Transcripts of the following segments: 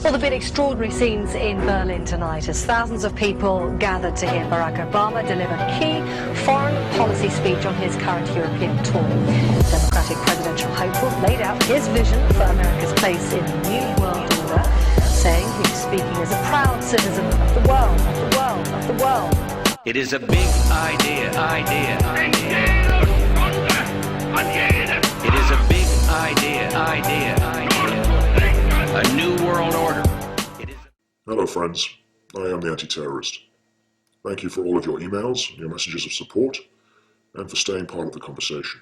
Well, there have been extraordinary scenes in Berlin tonight as thousands of people gathered to hear Barack Obama deliver key foreign policy speech on his current European tour. The Democratic presidential hopeful laid out his vision for America's place in the new world order, saying he was speaking as a proud citizen of the world, of the world, of the world. It is a big idea. It is a big idea. A new world order. Hello friends, I am the Anti-Terrorist. Thank you for all of your emails and your messages of support, and for staying part of the conversation.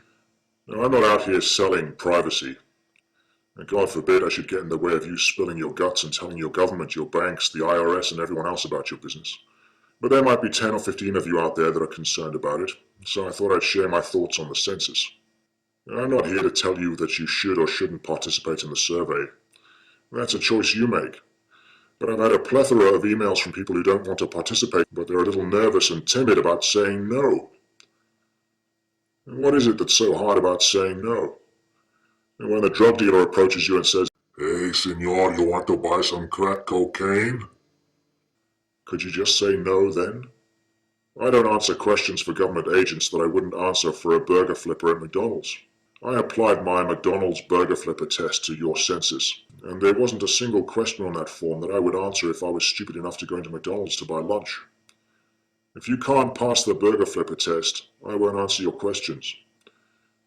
Now, I'm not out here selling privacy, and God forbid I should get in the way of you spilling your guts and telling your government, your banks, the IRS and everyone else about your business. But there might be 10 or 15 of you out there that are concerned about it, so I thought I'd share my thoughts on the census. Now, I'm not here to tell you that you should or shouldn't participate in the survey. That's a choice you make. But I've had a plethora of emails from people who don't want to participate, but they're a little nervous and timid about saying no. And what is it that's so hard about saying no? And when the drug dealer approaches you and says, "Hey, senor, you want to buy some crack cocaine?" Could you just say no then? I don't answer questions for government agents that I wouldn't answer for a burger flipper at McDonald's. I applied my McDonald's burger flipper test to your census, and there wasn't a single question on that form that I would answer if I was stupid enough to go into McDonald's to buy lunch. If you can't pass the burger flipper test, I won't answer your questions.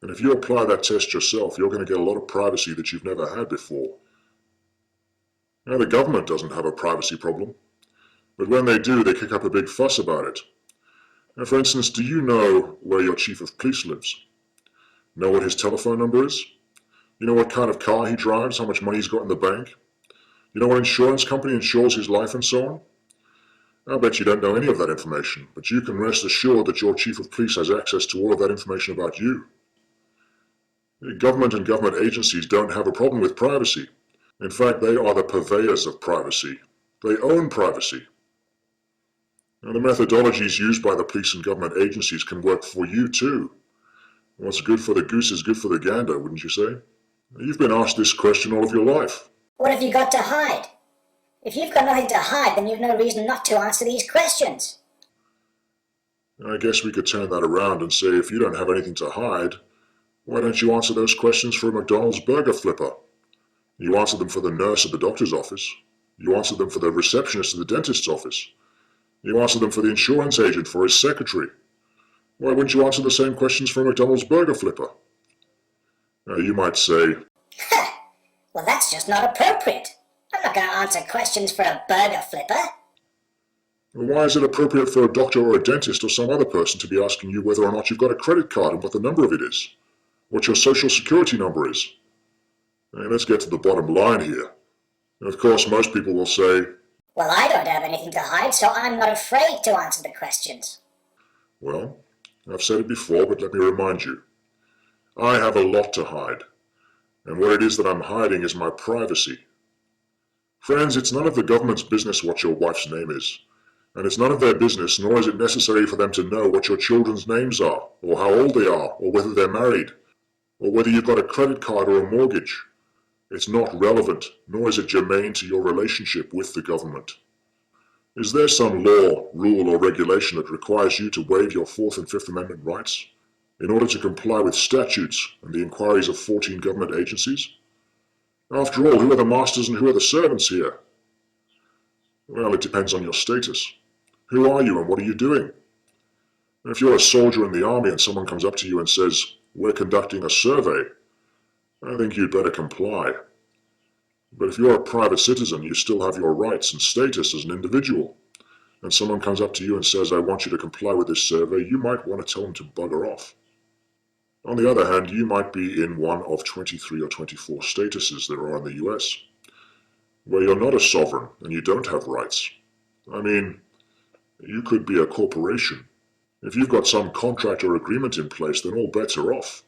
And if you apply that test yourself, you're going to get a lot of privacy that you've never had before. Now, the government doesn't have a privacy problem, but when they do, they kick up a big fuss about it. Now, for instance, do you know where your chief of police lives? Know what his telephone number is? You know what kind of car he drives, how much money he's got in the bank? You know what insurance company insures his life and so on? I'll bet you don't know any of that information, but you can rest assured that your chief of police has access to all of that information about you. The government and government agencies don't have a problem with privacy. In fact, they are the purveyors of privacy. They own privacy. Now, the methodologies used by the police and government agencies can work for you too. What's good for the goose is good for the gander, wouldn't you say? You've been asked this question all of your life. What have you got to hide? If you've got nothing to hide, then you've no reason not to answer these questions. I guess we could turn that around and say, if you don't have anything to hide, why don't you answer those questions for a McDonald's burger flipper? You answer them for the nurse at the doctor's office. You answer them for the receptionist at the dentist's office. You answer them for the insurance agent, for his secretary. Why wouldn't you answer the same questions for a McDonald's burger flipper? Now, you might say, Well, that's just not appropriate. I'm not going to answer questions for a burger flipper. Well, why is it appropriate for a doctor or a dentist or some other person to be asking you whether or not you've got a credit card and what the number of it is? What your social security number is? Now, let's get to the bottom line here. And of course, most people will say, Well, I don't have anything to hide, so I'm not afraid to answer the questions. Well, I've said it before, but let me remind you. I have a lot to hide, and what it is that I'm hiding is my privacy. Friends, it's none of the government's business what your wife's name is, and it's none of their business, nor is it necessary for them to know what your children's names are, or how old they are, or whether they're married, or whether you've got a credit card or a mortgage. It's not relevant, nor is it germane to your relationship with the government. Is there some law, rule, or regulation that requires you to waive your Fourth and Fifth Amendment rights in order to comply with statutes and the inquiries of 14 government agencies? After all, who are the masters and who are the servants here? Well, it depends on your status. Who are you and what are you doing? If you're a soldier in the army and someone comes up to you and says, "We're conducting a survey," I think you'd better comply. But if you're a private citizen, you still have your rights and status as an individual. And someone comes up to you and says, "I want you to comply with this survey," you might want to tell them to bugger off. On the other hand, you might be in one of 23 or 24 statuses there are in the US, where you're not a sovereign and you don't have rights. I mean, you could be a corporation. If you've got some contract or agreement in place, then all bets are off.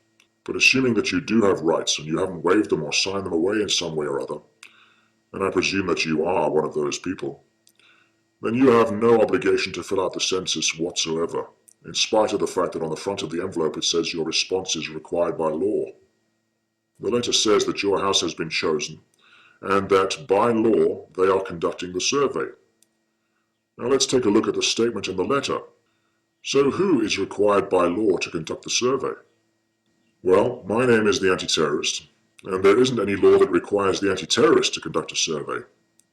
But assuming that you do have rights and you haven't waived them or signed them away in some way or other, and I presume that you are one of those people, then you have no obligation to fill out the census whatsoever, in spite of the fact that on the front of the envelope it says your response is required by law. The letter says that your house has been chosen, and that by law they are conducting the survey. Now let's take a look at the statement in the letter. So who is required by law to conduct the survey? Well, my name is the Anti-Terrorist, and there isn't any law that requires the Anti-Terrorist to conduct a survey.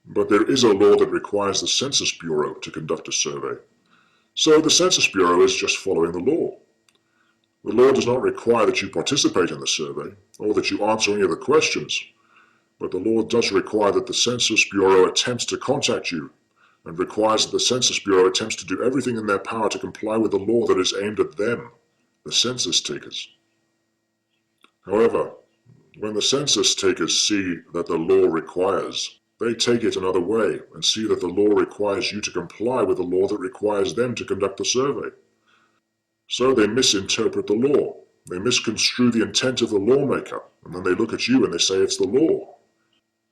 But there is a law that requires the Census Bureau to conduct a survey. So the Census Bureau is just following the law. The law does not require that you participate in the survey, or that you answer any of the questions, but the law does require that the Census Bureau attempts to contact you, and requires that the Census Bureau attempts to do everything in their power to comply with the law that is aimed at them, the census takers. However, when the census takers see that the law requires, they take it another way and see that the law requires you to comply with the law that requires them to conduct the survey. So they misinterpret the law. They misconstrue the intent of the lawmaker, and then they look at you and they say it's the law.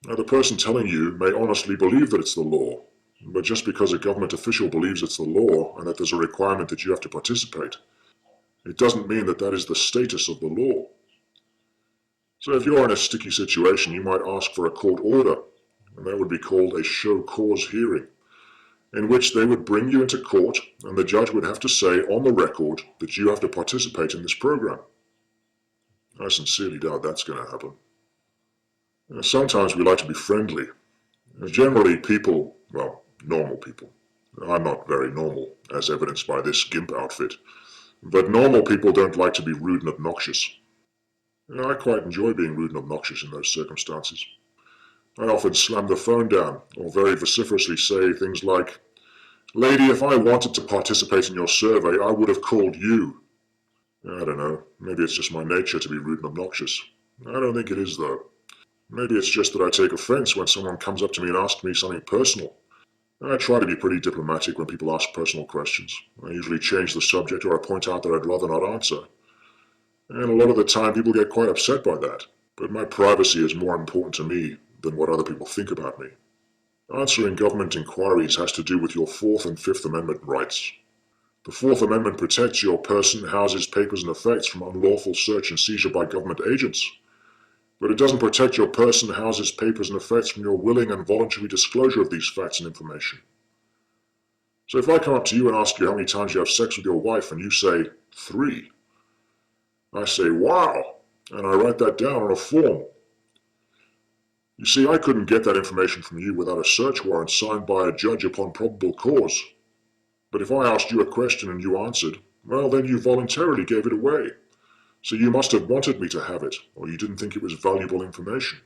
Now, the person telling you may honestly believe that it's the law, but just because a government official believes it's the law and that there's a requirement that you have to participate, it doesn't mean that that is the status of the law. So if you're in a sticky situation, you might ask for a court order, and that would be called a show cause hearing, in which they would bring you into court and the judge would have to say on the record that you have to participate in this program. I sincerely doubt that's going to happen. Sometimes we like to be friendly. Generally people, well, normal people. I'm not very normal, as evidenced by this GIMP outfit, but normal people don't like to be rude and obnoxious. I quite enjoy being rude and obnoxious in those circumstances. I often slam the phone down, or very vociferously say things like, "Lady, if I wanted to participate in your survey, I would have called you." I don't know, maybe it's just my nature to be rude and obnoxious. I don't think it is, though. Maybe it's just that I take offense when someone comes up to me and asks me something personal. I try to be pretty diplomatic when people ask personal questions. I usually change the subject or I point out that I'd rather not answer. And a lot of the time people get quite upset by that. But my privacy is more important to me than what other people think about me. Answering government inquiries has to do with your Fourth and Fifth Amendment rights. The Fourth Amendment protects your person, houses, papers, and effects from unlawful search and seizure by government agents. But it doesn't protect your person, houses, papers, and effects from your willing and voluntary disclosure of these facts and information. So if I come up to you and ask you how many times you have sex with your wife and you say 3, I say, "Wow," and I write that down on a form. You see, I couldn't get that information from you without a search warrant signed by a judge upon probable cause. But if I asked you a question and you answered, well, then you voluntarily gave it away. So you must have wanted me to have it, or you didn't think it was valuable information.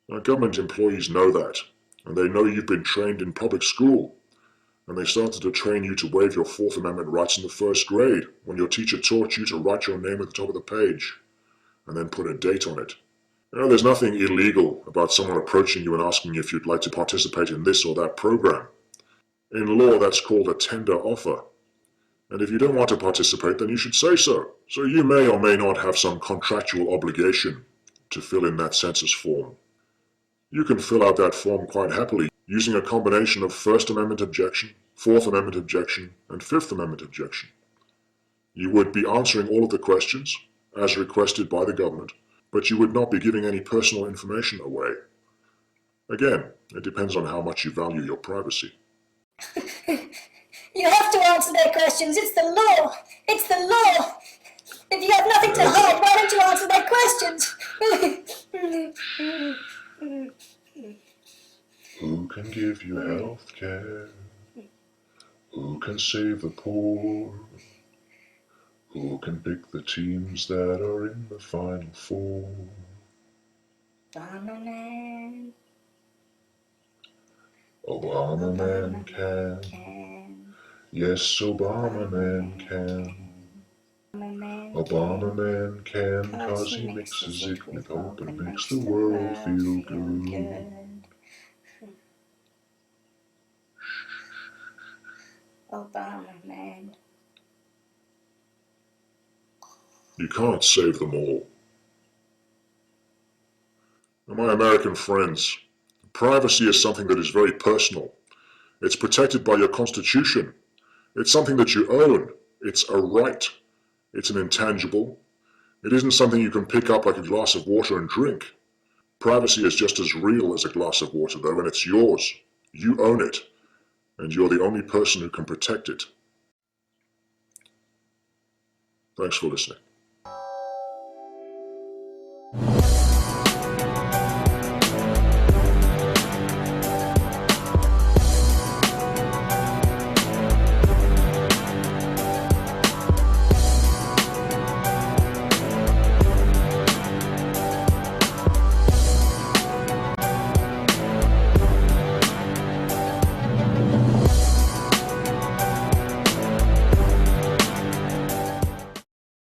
Now, government employees know that, and they know you've been trained in public school, and they started to train you to waive your Fourth Amendment rights in the first grade, when your teacher taught you to write your name at the top of the page, and then put a date on it. Now, there's nothing illegal about someone approaching you and asking if you'd like to participate in this or that program. In law, that's called a tender offer. And if you don't want to participate, then you should say so. So you may or may not have some contractual obligation to fill in that census form. You can fill out that form quite happily using a combination of First Amendment objection, Fourth Amendment objection, and Fifth Amendment objection. You would be answering all of the questions, as requested by the government, but you would not be giving any personal information away. Again, it depends on how much you value your privacy. You have to answer their questions. It's the law. It's the law. If you have nothing to hide, why don't you answer their questions? Who can give you health care? Who can save the poor? Who can pick the teams that are in the Final Four? Obama man. Obama man can. Yes, Obama man can. Obama man can, 'cause he mixes it with hope and makes the world feel good. Obama man. You can't save them all. Now, my American friends, privacy is something that is very personal. It's protected by your Constitution. It's something that you own. It's a right. It's an intangible. It isn't something you can pick up like a glass of water and drink. Privacy is just as real as a glass of water, though, and it's yours. You own it, and you're the only person who can protect it. Thanks for listening.